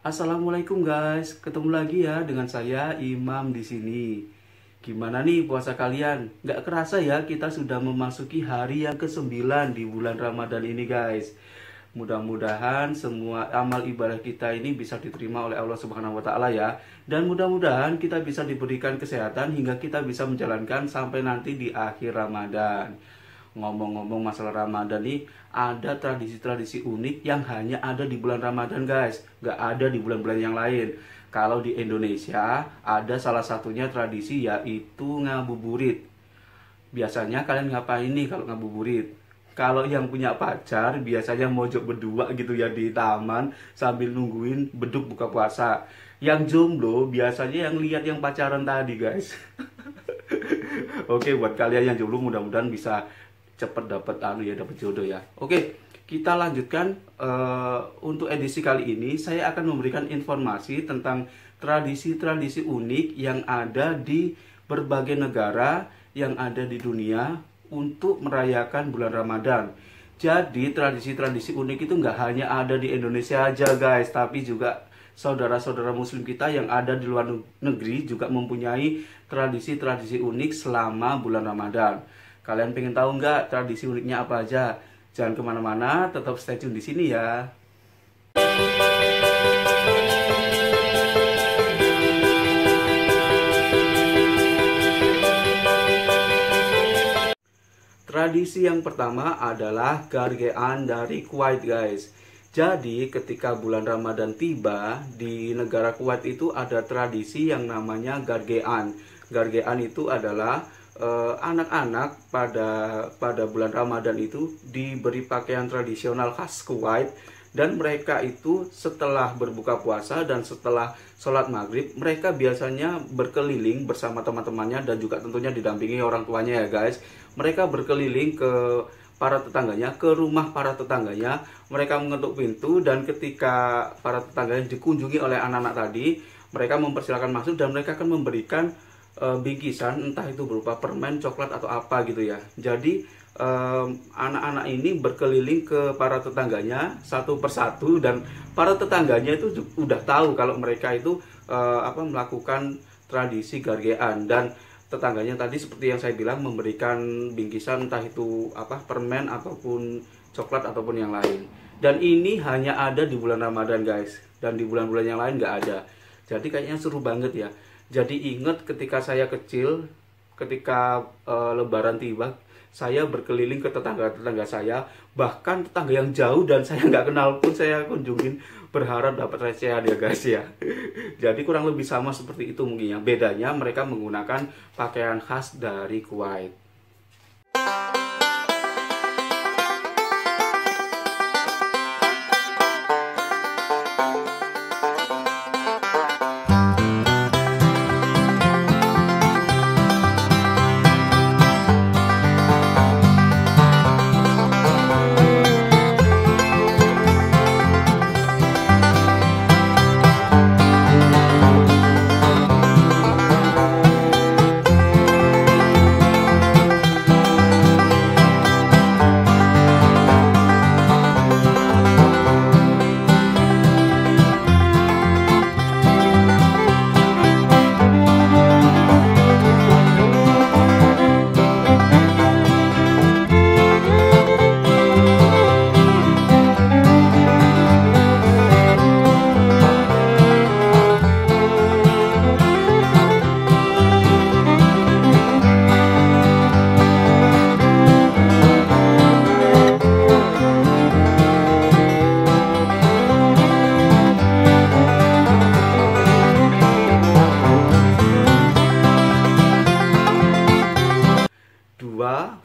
Assalamualaikum guys, ketemu lagi ya dengan saya Imam di sini. Gimana nih puasa kalian? Nggak kerasa ya kita sudah memasuki hari yang ke-9 di bulan Ramadan ini guys. Mudah-mudahan semua amal ibadah kita ini bisa diterima oleh Allah Subhanahu wa taala ya. Dan mudah-mudahan kita bisa diberikan kesehatan hingga kita bisa menjalankan sampai nanti di akhir Ramadan. Ngomong-ngomong masalah Ramadan nih, ada tradisi-tradisi unik yang hanya ada di bulan Ramadan guys, nggak ada di bulan-bulan yang lain. Kalau di Indonesia ada salah satunya tradisi yaitu ngabuburit. Biasanya kalian ngapain nih kalau ngabuburit? Kalau yang punya pacar biasanya mojok berdua gitu ya di taman sambil nungguin beduk buka puasa. Yang jomblo biasanya yang lihat yang pacaran tadi guys. Oke, buat kalian yang jomblo mudah-mudahan bisa cepet dapat dapat jodoh ya. Oke, kita lanjutkan. Untuk edisi kali ini saya akan memberikan informasi tentang tradisi-tradisi unik yang ada di berbagai negara yang ada di dunia untuk merayakan bulan Ramadan. Jadi tradisi-tradisi unik itu nggak hanya ada di Indonesia aja guys, tapi juga saudara-saudara muslim kita yang ada di luar negeri juga mempunyai tradisi-tradisi unik selama bulan Ramadan. Kalian pengen tahu nggak tradisi uniknya apa aja? Jangan kemana-mana, tetap stay tune di sini ya. Tradisi yang pertama adalah gargean dari Kuwait guys. Jadi ketika bulan Ramadan tiba di negara Kuwait itu ada tradisi yang namanya gargean. Gargean itu adalah anak-anak pada bulan Ramadan itu diberi pakaian tradisional khas Kuwait, dan mereka itu setelah berbuka puasa dan setelah sholat maghrib mereka biasanya berkeliling bersama teman-temannya dan juga tentunya didampingi orang tuanya ya guys. Mereka berkeliling ke para tetangganya, ke rumah para tetangganya, mereka mengetuk pintu, dan ketika para tetangganya dikunjungi oleh anak-anak tadi, mereka mempersilahkan masuk dan mereka akan memberikan bingkisan, entah itu berupa permen, coklat atau apa gitu ya. Jadi anak-anak ini berkeliling ke para tetangganya satu persatu, dan para tetangganya itu udah tahu kalau mereka itu melakukan tradisi gargean, dan tetangganya tadi seperti yang saya bilang memberikan bingkisan, entah itu permen ataupun coklat ataupun yang lain. Dan ini hanya ada di bulan Ramadan guys, dan di bulan-bulan yang lain nggak ada. Jadi kayaknya seru banget ya. Jadi ingat ketika saya kecil, ketika Lebaran tiba, saya berkeliling ke tetangga-tetangga saya, bahkan tetangga yang jauh dan saya nggak kenal pun saya kunjungin, berharap dapat recehan ya guys ya. Jadi kurang lebih sama seperti itu mungkin ya. Bedanya mereka menggunakan pakaian khas dari Kuwait.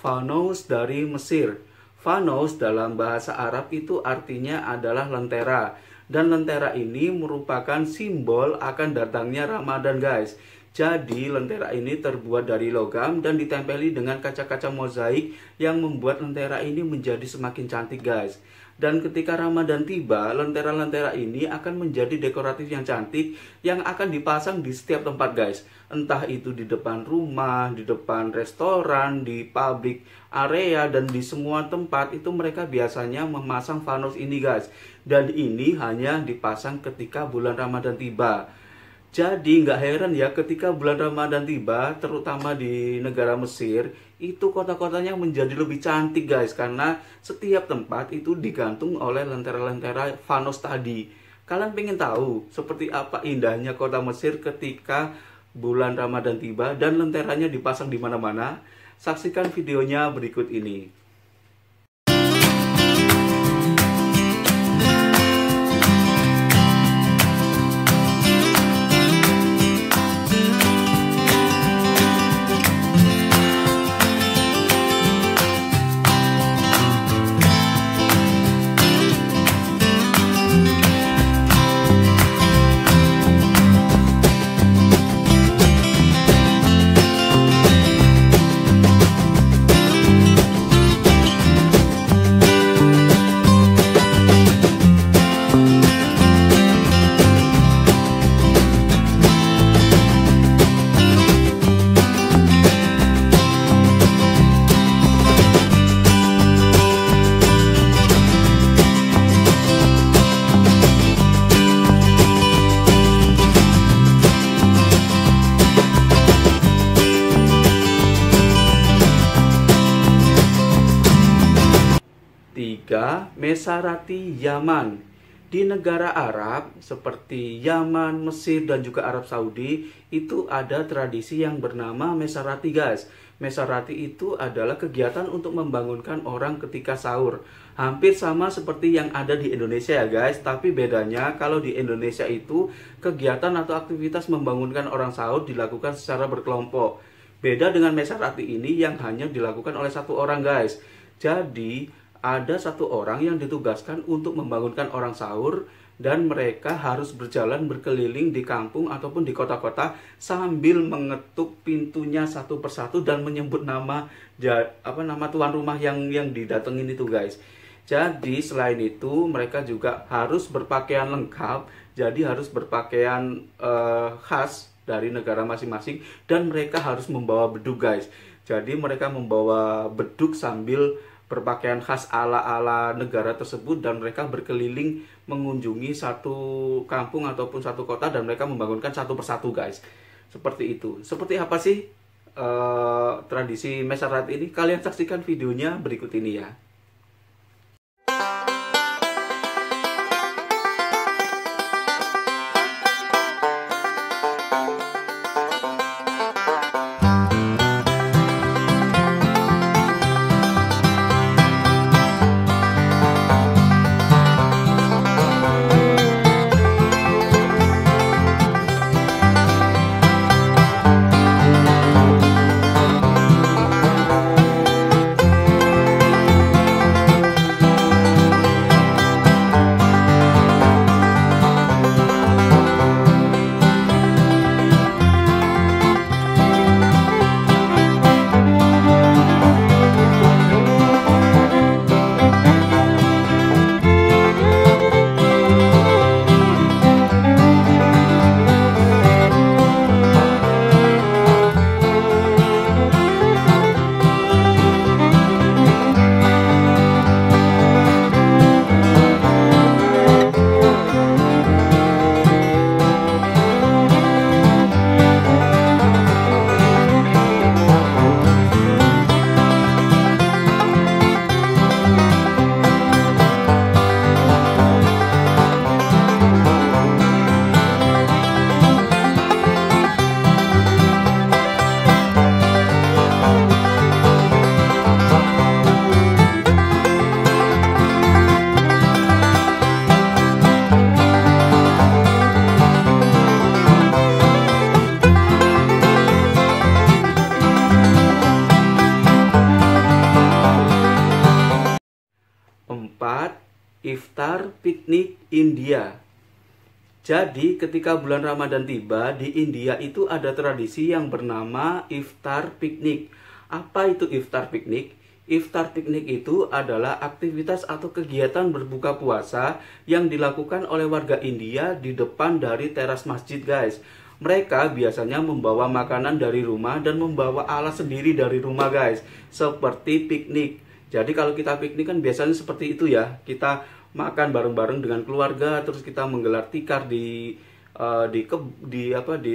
Fanos dari Mesir. Fanos dalam bahasa Arab itu artinya adalah lentera, dan lentera ini merupakan simbol akan datangnya Ramadan guys. Jadi lentera ini terbuat dari logam dan ditempeli dengan kaca-kaca mozaik yang membuat lentera ini menjadi semakin cantik guys. Dan ketika Ramadan tiba, lentera-lentera ini akan menjadi dekoratif yang cantik yang akan dipasang di setiap tempat guys. Entah itu di depan rumah, di depan restoran, di public area, dan di semua tempat itu mereka biasanya memasang vanos ini guys. Dan ini hanya dipasang ketika bulan Ramadan tiba. Jadi nggak heran ya ketika bulan Ramadan tiba, terutama di negara Mesir, itu kota-kotanya menjadi lebih cantik guys. Karena setiap tempat itu digantung oleh lentera-lentera vanos tadi. Kalian pengen tahu seperti apa indahnya kota Mesir ketika bulan Ramadan tiba dan lenteranya dipasang di mana-mana? Saksikan videonya berikut ini. 3. Mesarati Yaman. Di negara Arab seperti Yaman, Mesir, dan juga Arab Saudi itu ada tradisi yang bernama Mesarati guys. Mesarati itu adalah kegiatan untuk membangunkan orang ketika sahur. Hampir sama seperti yang ada di Indonesia ya guys. Tapi bedanya kalau di Indonesia itu kegiatan atau aktivitas membangunkan orang sahur dilakukan secara berkelompok. Beda dengan Mesarati ini yang hanya dilakukan oleh satu orang guys. Jadi ada satu orang yang ditugaskan untuk membangunkan orang sahur dan mereka harus berjalan berkeliling di kampung ataupun di kota-kota sambil mengetuk pintunya satu persatu dan menyebut nama tuan rumah yang didatengin itu guys. Jadi selain itu mereka juga harus berpakaian lengkap, jadi harus berpakaian khas dari negara masing-masing dan mereka harus membawa beduk guys. Jadi mereka membawa beduk sambil berpakaian khas ala-ala negara tersebut dan mereka berkeliling mengunjungi satu kampung ataupun satu kota dan mereka membangunkan satu persatu guys. Seperti itu. Seperti apa sih tradisi Mesarati ini? Kalian saksikan videonya berikut ini ya. Iftar piknik India. Jadi ketika bulan Ramadan tiba di India itu ada tradisi yang bernama iftar piknik. Apa itu iftar piknik? Iftar piknik itu adalah aktivitas atau kegiatan berbuka puasa yang dilakukan oleh warga India di depan dari teras masjid guys. Mereka biasanya membawa makanan dari rumah dan membawa alat sendiri dari rumah guys, seperti piknik. Jadi kalau kita piknik kan biasanya seperti itu ya, kita makan bareng-bareng dengan keluarga, terus kita menggelar tikar di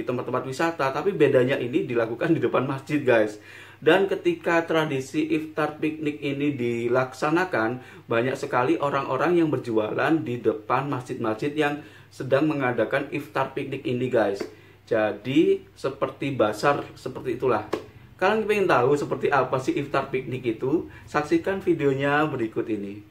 tempat-tempat wisata. Tapi bedanya ini dilakukan di depan masjid guys. Dan ketika tradisi iftar piknik ini dilaksanakan, banyak sekali orang-orang yang berjualan di depan masjid-masjid yang sedang mengadakan iftar piknik ini guys. Jadi seperti bazar seperti itulah. Kalian pengen tahu seperti apa sih iftar piknik itu? Saksikan videonya berikut ini.